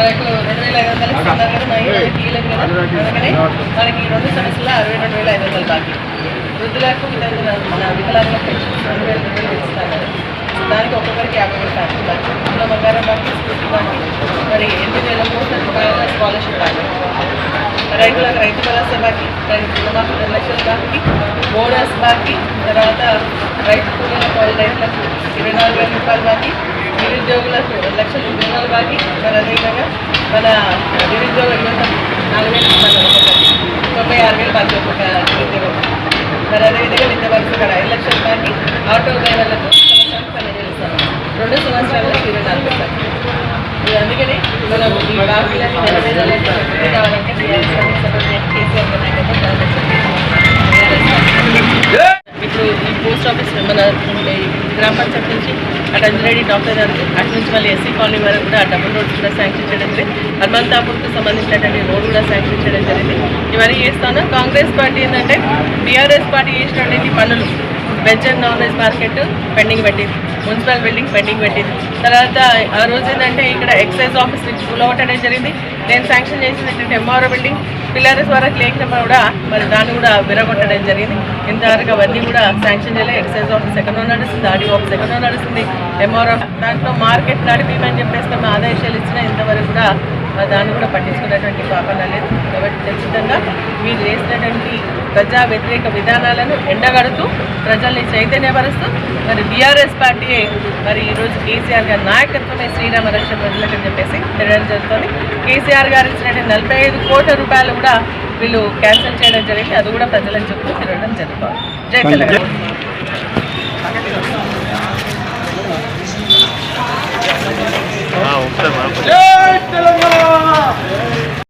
మనకు 2,500 ఇస్తున్నారు కదా, మహిళలకు కీలకు కదా, అందుకని మనకి 2 సంవత్సరాల 62,500 బాకీ. వృద్ధులకు మన వికలాంగులకు పెన్షన్ 2,000 ఇస్తాను కదా, దానికి ఒక్కొక్కరికి 50,000 బాకీ. ఇంట్లో బంగారం బాకీ, స్కూటీ బాకీ, మరి 8,000 కోట్ల రూపాయల స్కాలర్షిప్ బాకీ, రైతులకు రైతు భరోసా బాకీ, రుణమాఫీ 2 లక్షల బాకీ, బోనస్ బాకీ, తర్వాత రైతు కూలీలకు రైతులకు 24,000 రూపాయలు బాకీ, నిరుద్యోగులకు 2 లక్షల రుణాలు బాకీ, మరి అదేవిధంగా మన నిరుద్యోగ యువత 4,000 రూపాయలు ఒక్కొక్కటి, 96,000 బాకీ ఒక్కొక్క నిరుద్యోగం. మరి అదేవిధంగా విద్య వరుసగా 5 లక్షల బాకీ, ఆటో డ్రైవర్లకు సంవత్సరానికి 12,000 ఇస్తాను, 2 సంవత్సరాల్లో 24,000 బాకీ. అందుకని మనం ఈ బాకీలని నెరవేరాలంటే కావాలంటే కేసీఆర్ ఇప్పుడు ఈ పోస్ట్ ఆఫీస్ మన గ్రామ పంచాయతీ నుంచి అటు అంజరెడ్డి డాక్టర్ గారు అటు నుంచి మళ్ళీ ఎస్సీ కాలనీ వరకు కూడా డబుల్ రోడ్స్ కూడా శాంక్షన్ చేయడం జరిగింది. హనుమంతాపూర్కి సంబంధించినటువంటి రోడ్ కూడా శాంక్షన్ చేయడం జరిగింది. ఇవన్నీ చేస్తాను. కాంగ్రెస్ పార్టీ ఏంటంటే టీఆర్ఎస్ పార్టీ చేసినటువంటి పనులు, venture non veg market pending పెట్టింది, మున్సిపల్ బిల్డింగ్ పెండింగ్ పెట్టింది. తర్వాత ఆ రోజు ఏంటంటే ఇక్కడ ఎక్సైజ్ ఆఫీస్ నుంచి కూలగొట్టడం జరిగింది. నేను శాంక్షన్ చేసినటువంటి ఎంఆర్ఓ బిల్డింగ్ పిల్లర్స్ వరకు లేకుండా కూడా మరి దాన్ని కూడా విరగొట్టడం జరిగింది. ఇంతవరకు అవన్నీ కూడా శాంక్షన్ చేయలేదు. ఎక్సైజ్ ఆఫీస్ ఎక్కడో నడుస్తుంది, ఆర్డీఓ ఆఫీస్ ఎక్కడో నడుస్తుంది, ఎంఆర్ఓ దాంట్లో మార్కెట్ నడిపిమని చెప్పేసి మేము ఆదేశాలు ఇచ్చినా ఇంతవరకు కూడా దాన్ని కూడా పట్టించుకున్నటువంటి పాపన లేదు. కాబట్టి ఖచ్చితంగా మీరు చేసినటువంటి ప్రజా వ్యతిరేక విధానాలను ఎండగడుతూ ప్రజల్ని చైతన్యపరుస్తూ మరి బీఆర్ఎస్ పార్టీయే మరి ఈరోజు కేసీఆర్ గారి నాయకత్వమే శ్రీరామ రక్ష ప్రజలకు చెప్పేసి తిరగడం జరుగుతుంది. కేసీఆర్ గారు ఇచ్చినటువంటి 45 కోట్ల రూపాయలు కూడా వీళ్ళు క్యాన్సిల్ చేయడం జరిగింది. అది కూడా ప్రజలకు చెప్తూ తిరగడం జరుగుతుంది. జై తెలంగాణ.